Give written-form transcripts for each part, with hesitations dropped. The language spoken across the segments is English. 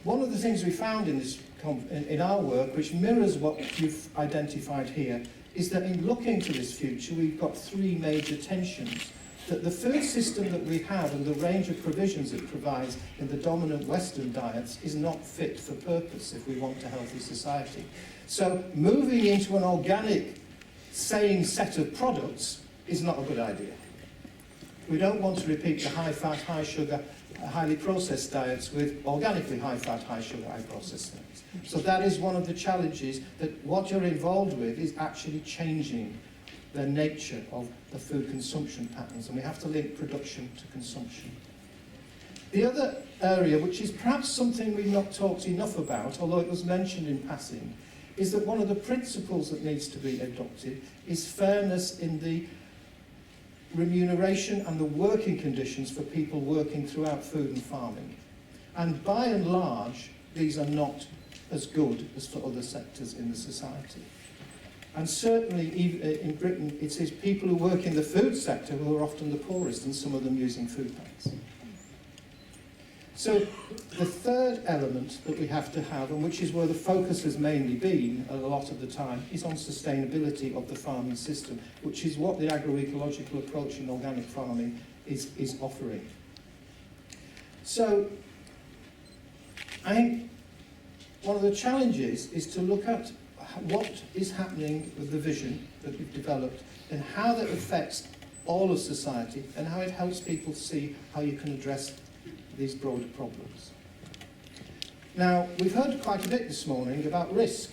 one of the things we found in, in our work, which mirrors what you've identified here, is that in looking to this future, we've got three major tensions. That the food system that we have and the range of provisions it provides in the dominant Western diets is not fit for purpose if we want a healthy society. So moving into an organic, same set of products is not a good idea. We don't want to repeat the high-fat, high-sugar, highly processed diets with organically high-fat, high-sugar, high-processed diets. So that is one of the challenges, that what you're involved with is actually changing the nature of the food consumption patterns, and we have to link production to consumption. The other area, which is perhaps something we've not talked enough about, although it was mentioned in passing, is that one of the principles that needs to be adopted is fairness in the remuneration and the working conditions for people working throughout food and farming. And by and large, these are not as good as for other sectors in the society. And certainly in Britain, it is people who work in the food sector who are often the poorest, and some of them using food banks. So the third element that we have to have, and which is where the focus has mainly been a lot of the time, is on sustainability of the farming system, which is what the agroecological approach in organic farming is offering. So I think one of the challenges is to look at what is happening with the vision that we've developed and how that affects all of society and how it helps people see how you can address these broader problems. Now, we've heard quite a bit this morning about risk,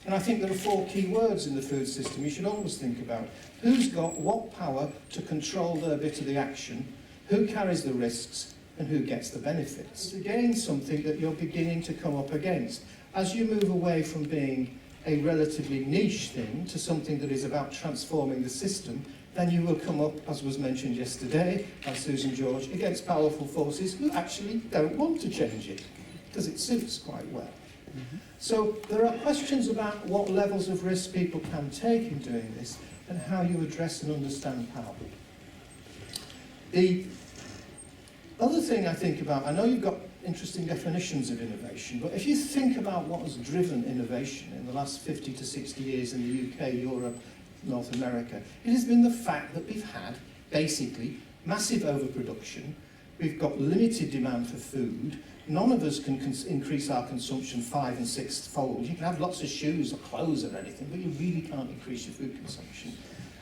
and I think there are four key words in the food system you should always think about. Who's got what power to control their bit of the action, who carries the risks, and who gets the benefits. It's again something that you're beginning to come up against. As you move away from being a relatively niche thing to something that is about transforming the system, then you will come up, as was mentioned yesterday by Susan George, against powerful forces who actually don't want to change it, because it suits quite well. So there are questions about what levels of risk people can take in doing this, and how you address and understand power. The other thing I think about, I know you've got interesting definitions of innovation, but if you think about what has driven innovation in the last 50 to 60 years in the UK, Europe, North America, it has been the fact that we've had basically massive overproduction, we've got limited demand for food, none of us can increase our consumption 5- and 6-fold. You can have lots of shoes or clothes or anything, but you really can't increase your food consumption.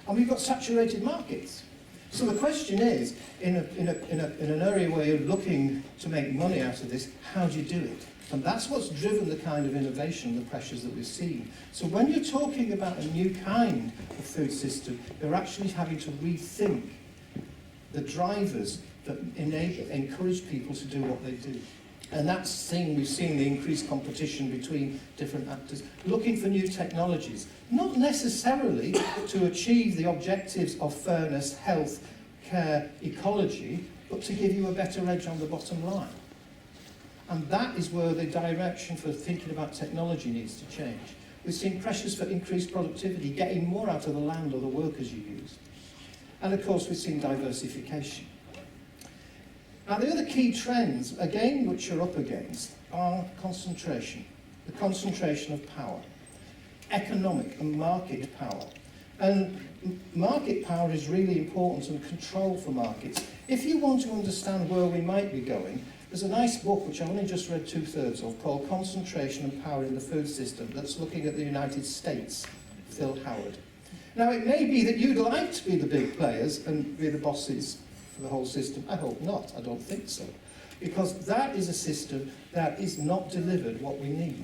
And we've got saturated markets. So the question is, in an area where you're looking to make money out of this, how do you do it? And that's what's driven the kind of innovation, the pressures that we've seen. So when you're talking about a new kind of food system, you're actually having to rethink the drivers that encourage people to do what they do. And that's the thing, we've seen the increased competition between different actors, looking for new technologies, not necessarily to achieve the objectives of fairness, health, care, ecology, but to give you a better edge on the bottom line. And that is where the direction for thinking about technology needs to change. We've seen pressures for increased productivity, getting more out of the land or the workers you use. And of course, we've seen diversification. Now, the other key trends, again, which you're up against, are concentration, the concentration of power, economic and market power. And market power is really important, and control for markets. If you want to understand where we might be going, there's a nice book, which I only just read 2/3 of, called Concentration and Power in the Food System, that's looking at the United States, Phil Howard. Now, it may be that you'd like to be the big players and be the bosses for the whole system. I hope not. I don't think so. Because that is a system that is not delivered what we need.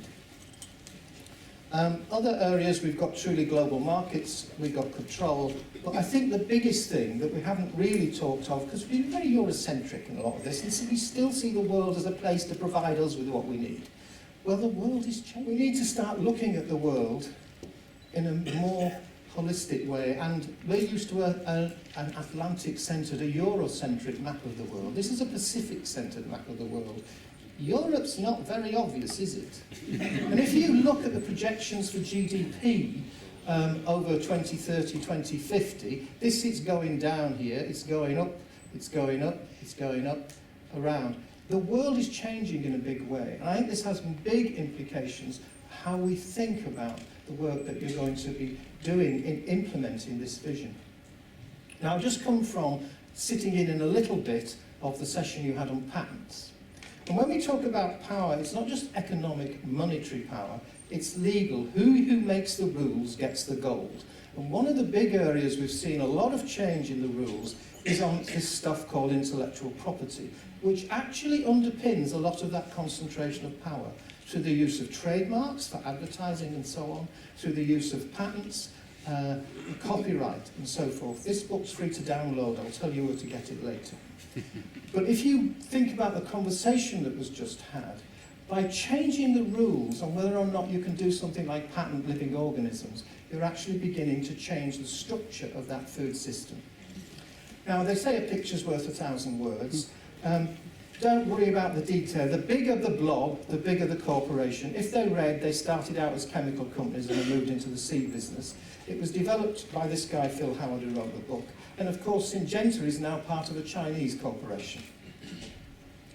Other areas, we've got truly global markets, we've got control, but I think the biggest thing that we haven't really talked of, because we're very Eurocentric in a lot of this, and we still see the world as a place to provide us with what we need. Well, the world is changing. We need to start looking at the world in a more holistic way, and we're used to an Atlantic-centred, a Eurocentric map of the world. This is a Pacific-centred map of the world. Europe's not very obvious, is it? And if you look at the projections for GDP over 2030, 2050, this is going down here, it's going up, it's going up, it's going up, around. The world is changing in a big way, and I think this has big implications how we think about the work that you're going to be doing in implementing this vision. Now, I've just come from sitting in a little bit of the session you had on patents. And when we talk about power, it's not just economic, monetary power, it's legal. Who makes the rules gets the gold. And one of the big areas we've seen a lot of change in the rules is on this stuff called intellectual property, which actually underpins a lot of that concentration of power through the use of trademarks for advertising and so on, through the use of patents, copyright and so forth. This book's free to download. I'll tell you where to get it later. But if you think about the conversation that was just had, by changing the rules on whether or not you can do something like patent living organisms, you're actually beginning to change the structure of that food system. Now, they say a picture's worth 1,000 words. Don't worry about the detail. The bigger the blob, the bigger the corporation. If they read, they started out as chemical companies and they moved into the seed business. It was developed by this guy, Phil Howard, who wrote the book. And of course, Syngenta is now part of a Chinese corporation.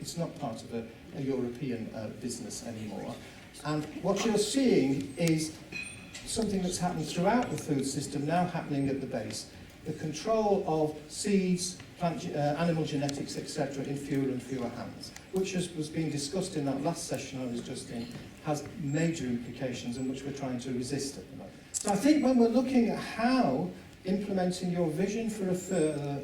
It's not part of a European business anymore. And what you're seeing is something that's happened throughout the food system, now happening at the base. The control of seeds, animal genetics, etc., in fewer and fewer hands, which was being discussed in that last session I was just in, has major implications and which we're trying to resist at the moment. So I think when we're looking at how implementing your vision for a further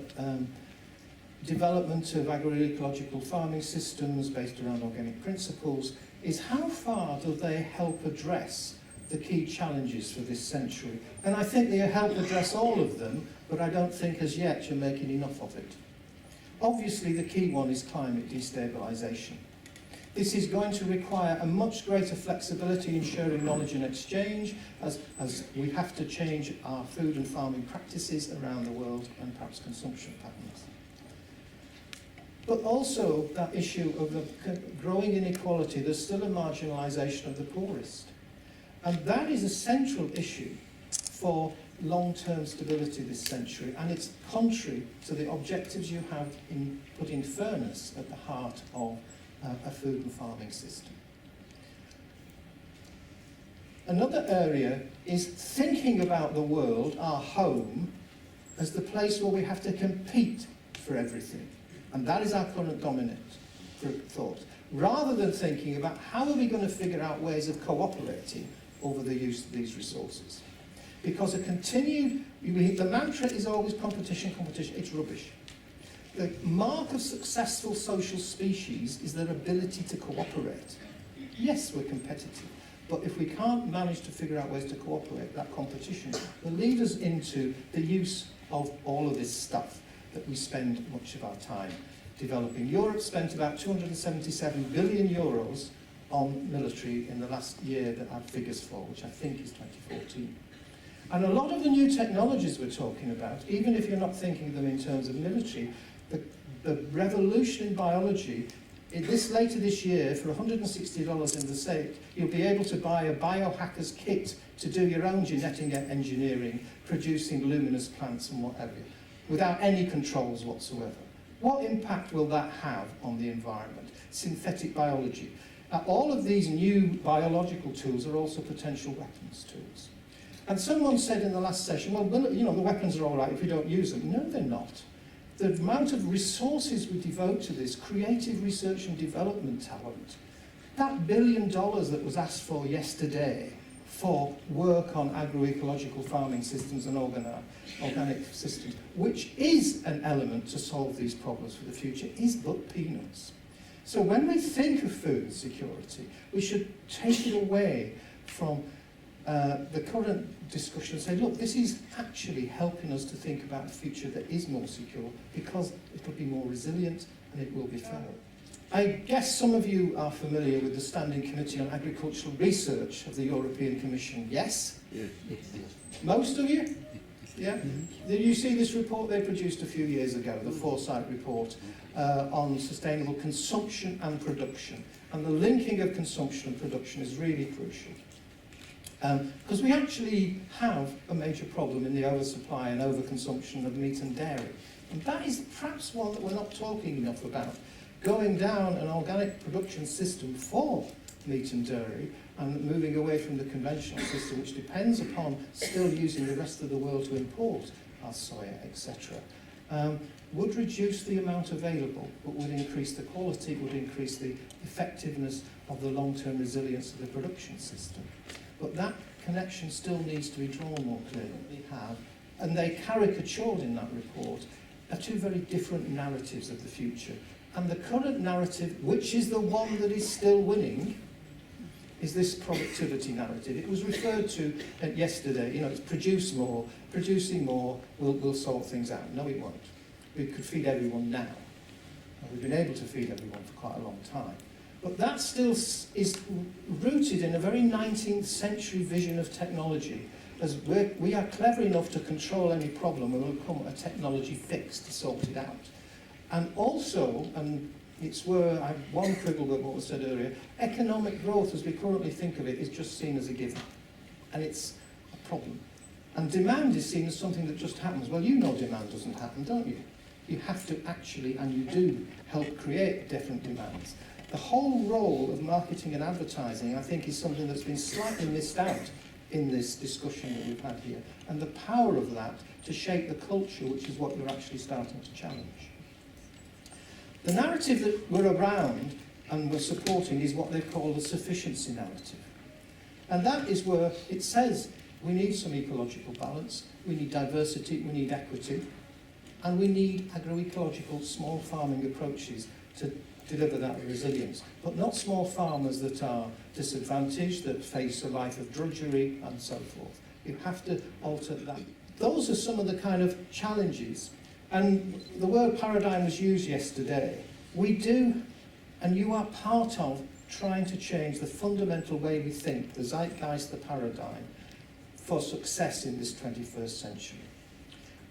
development of agroecological farming systems based around organic principles, is how far do they help address the key challenges for this century? And I think they help address all of them, but I don't think as yet you're making enough of it. Obviously, the key one is climate destabilisation. This is going to require a much greater flexibility in sharing knowledge and exchange as we have to change our food and farming practices around the world and perhaps consumption patterns. But also that issue of the growing inequality, there's still a marginalisation of the poorest. And that is a central issue for long-term stability this century, and it's contrary to the objectives you have in putting fairness at the heart of a food and farming system. Another area is thinking about the world, our home, as the place where we have to compete for everything. And that is our current dominant thought. Rather than thinking about how are we going to figure out ways of cooperating over the use of these resources. Because the mantra is always competition, competition. It's rubbish. The mark of successful social species is their ability to cooperate. Yes, we're competitive, but if we can't manage to figure out ways to cooperate, that competition will lead us into the use of all of this stuff that we spend much of our time developing. Europe spent about 277 billion euros on military in the last year that I have figures for, which I think is 2014. And a lot of the new technologies we're talking about, even if you're not thinking of them in terms of military, the revolution in biology, later this year, for $160 in the States, you'll be able to buy a biohacker's kit to do your own genetic engineering, producing luminous plants and whatever, without any controls whatsoever. What impact will that have on the environment? Synthetic biology. All of these new biological tools are also potential weapons tools. And someone said in the last session, well, the weapons are all right if we don't use them. No, they're not. The amount of resources we devote to this, creative research and development talent, that $1 billion that was asked for yesterday for work on agroecological farming systems and organic systems, which is an element to solve these problems for the future, is but peanuts. So when we think of food security, we should take it away from the current discussion and say, look, this is actually helping us to think about a future that is more secure because it will be more resilient and it will be fairer. I guess some of you are familiar with the Standing Committee on Agricultural Research of the European Commission, yes? Yeah. Most of you? Yeah? Mm-hmm. Did you see this report they produced a few years ago, the Foresight report on sustainable consumption and production? And the linking of consumption and production is really crucial. Because we actually have a major problem in the oversupply and overconsumption of meat and dairy. And that is perhaps one that we're not talking enough about. going down an organic production system for meat and dairy and moving away from the conventional system, which depends upon still using the rest of the world to import our soya, etc., would reduce the amount available, but would increase the quality, would increase the effectiveness of the long-term resilience of the production system. But that connection still needs to be drawn more clearly. We have, and they caricatured in that report, are two very different narratives of the future. And the current narrative, which is the one that is still winning, is this productivity narrative. It was referred to yesterday, you know, it's produce more, producing more will sort things out. No, it won't. We could feed everyone now. And we've been able to feed everyone for quite a long time. But that still is rooted in a very 19th century vision of technology. As we are clever enough to control any problem, and we'll come a technology fix to sort it out. And also, and it's where I have one quibble with what was said earlier, economic growth as we currently think of it is just seen as a given. And it's a problem. And demand is seen as something that just happens. Well, you know demand doesn't happen, don't you? You have to actually, and you do, help create different demands. The whole role of marketing and advertising, I think, is something that's been slightly missed out in this discussion that we've had here. And the power of that to shape the culture, which is what you're actually starting to challenge. The narrative that we're around and we're supporting is what they call the sufficiency narrative. And that is where it says we need some ecological balance, we need diversity, we need equity, and we need agroecological small farming approaches to deliver that resilience. But not small farmers that are disadvantaged, that face a life of drudgery and so forth. You have to alter that. Those are some of the kind of challenges. And the word paradigm was used yesterday. We do, and you are part of, trying to change the fundamental way we think, the zeitgeist, the paradigm, for success in this 21st century.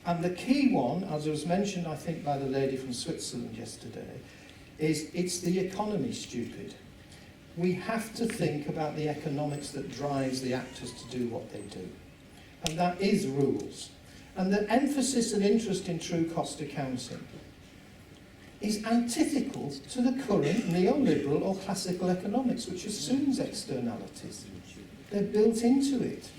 And the key one, as was mentioned, I think, by the lady from Switzerland yesterday, is it's the economy, stupid. We have to think about the economics that drives the actors to do what they do. And that is rules. And the emphasis and interest in true cost accounting is antithetical to the current neoliberal or classical economics, which assumes externalities. They're built into it.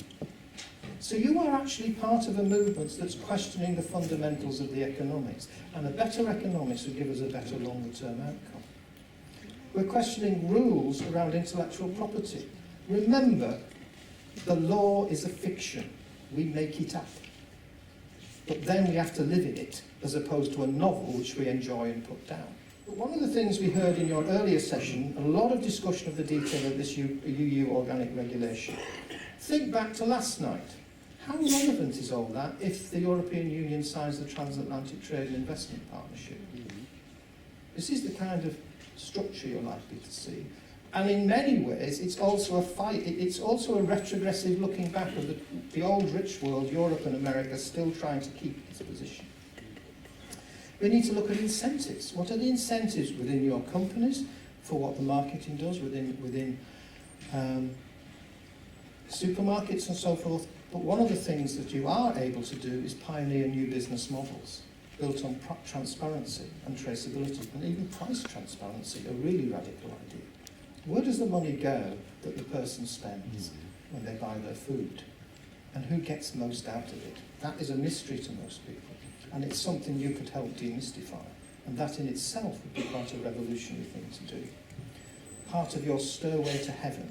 So you are actually part of a movement that's questioning the fundamentals of the economics, and a better economics would give us a better longer-term outcome. We're questioning rules around intellectual property. Remember, the law is a fiction. We make it up. But then we have to live in it, as opposed to a novel which we enjoy and put down. But one of the things we heard in your earlier session, a lot of discussion of the detail of this UU organic regulation. Think back to last night. How relevant is all that if the European Union signs the Transatlantic Trade and Investment Partnership? This is the kind of structure you're likely to see. And in many ways, it's also a fight. It's also a retrogressive looking back of the old rich world, Europe and America, still trying to keep its position. We need to look at incentives. What are the incentives within your companies for what the marketing does within supermarkets and so forth? But one of the things that you are able to do is pioneer new business models built on transparency and traceability, and even price transparency, a really radical idea. Where does the money go that the person spends when they buy their food? And who gets most out of it? That is a mystery to most people. And it's something you could help demystify. And that in itself would be quite a revolutionary thing to do. Part of your stairway to heaven,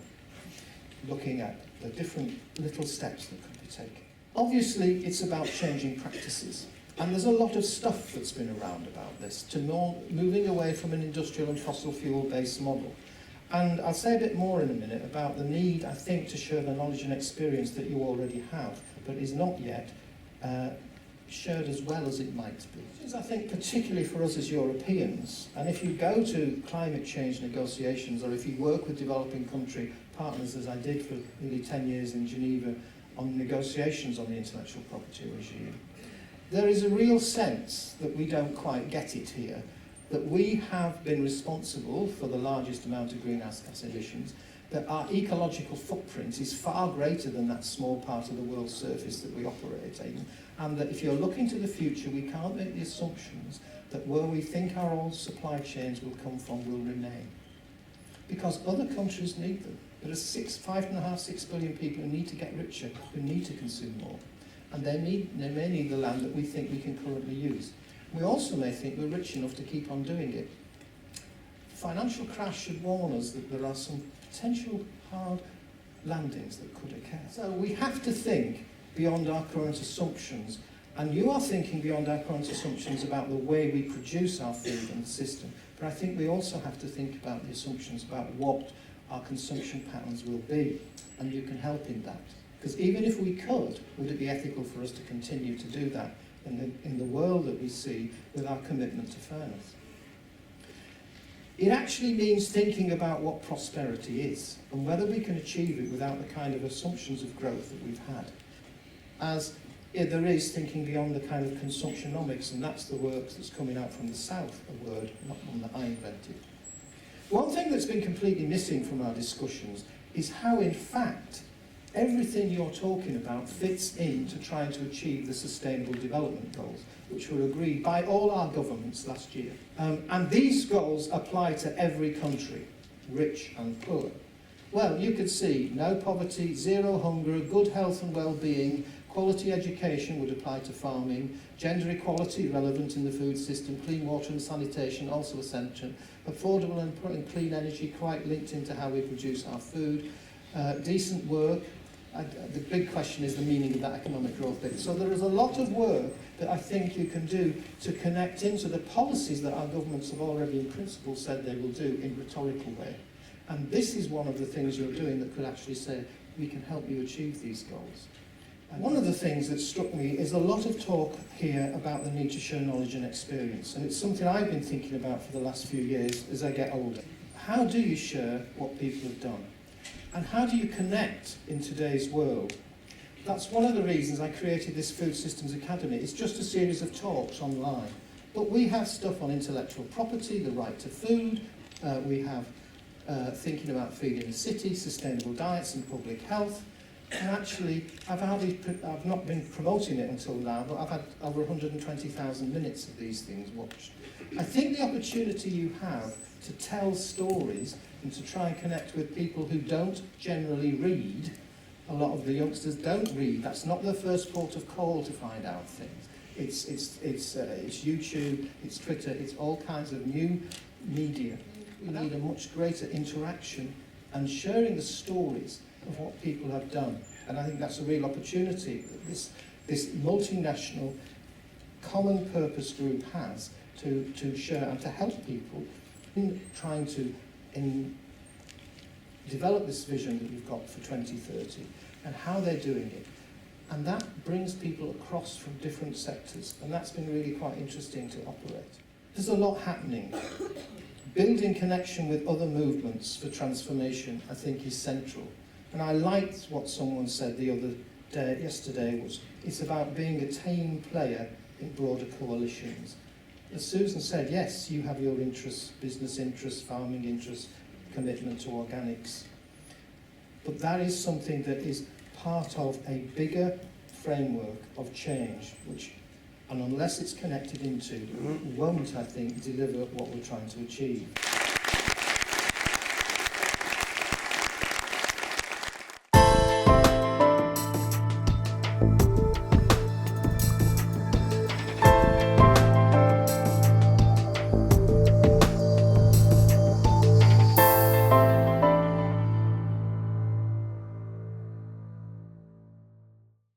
looking at the different little steps that could be taken. Obviously, it's about changing practices. And there's a lot of stuff that's been around about this, to moving away from an industrial and fossil fuel-based model. And I'll say a bit more in a minute about the need, I think, to share the knowledge and experience that you already have, but is not yet shared as well as it might be. I think particularly for us as Europeans, and if you go to climate change negotiations, or if you work with developing country partners, as I did for nearly 10 years in Geneva on negotiations on the intellectual property regime, there is a real sense that we don't quite get it here, that we have been responsible for the largest amount of greenhouse gas emissions, that our ecological footprint is far greater than that small part of the world's surface that we operate in, and that if you're looking to the future, we can't make the assumptions that where we think our old supply chains will come from will remain. Because other countries need them. There are 5.5, 6 billion people who need to get richer, who need to consume more. And they may need the land that we think we can currently use. We also may think we're rich enough to keep on doing it. Financial crash should warn us that there are some potential hard landings that could occur. So we have to think beyond our current assumptions, and you are thinking beyond our current assumptions about the way we produce our food and the system, but I think we also have to think about the assumptions about what our consumption patterns will be, and you can help in that. Because even if we could, would it be ethical for us to continue to do that in the world that we see with our commitment to fairness? It actually means thinking about what prosperity is and whether we can achieve it without the kind of assumptions of growth that we've had. As there is thinking beyond the kind of consumptionomics, and that's the work that's coming out from the South, a word, not one that I invented. One thing that's been completely missing from our discussions is how, in fact, everything you're talking about fits into trying to achieve the Sustainable Development Goals, which were agreed by all our governments last year. And these goals apply to every country, rich and poor. Well, you could see no poverty, zero hunger, good health and well-being, quality education would apply to farming, gender equality relevant in the food system, clean water and sanitation also essential, affordable and clean energy quite linked into how we produce our food, decent work. The big question is the meaning of that economic growth bit. So there is a lot of work that I think you can do to connect into the policies that our governments have already in principle said they will do in a rhetorical way. And this is one of the things you're doing that could actually say, we can help you achieve these goals. And one of the things that struck me is a lot of talk here about the need to share knowledge and experience. And it's something I've been thinking about for the last few years as I get older. How do you share what people have done? And how do you connect in today's world? That's one of the reasons I created this Food Systems Academy. It's just a series of talks online. But we have stuff on intellectual property, the right to food. We have thinking about feeding the city, sustainable diets and public health. And actually, I've not been promoting it until now, but I've had over 120,000 minutes of these things watched. I think the opportunity you have to tell stories and to try and connect with people who don't generally read, a lot of the youngsters don't read, that's not their first port of call to find out things. It's YouTube, it's Twitter, it's all kinds of new media. We need a much greater interaction and sharing the stories of what people have done. And I think that's a real opportunity that this multinational common purpose group has to share and to help people in trying to develop this vision that we've got for 2030 and how they're doing it. And that brings people across from different sectors, and that's been really quite interesting to operate. There's a lot happening. Building connection with other movements for transformation, I think, is central. And I liked what someone said yesterday, was it's about being a team player in broader coalitions. As Susan said, yes, you have your interests, business interests, farming interests, commitment to organics. But that is something that is part of a bigger framework of change, which, and unless it's connected into, won't, I think, deliver what we're trying to achieve.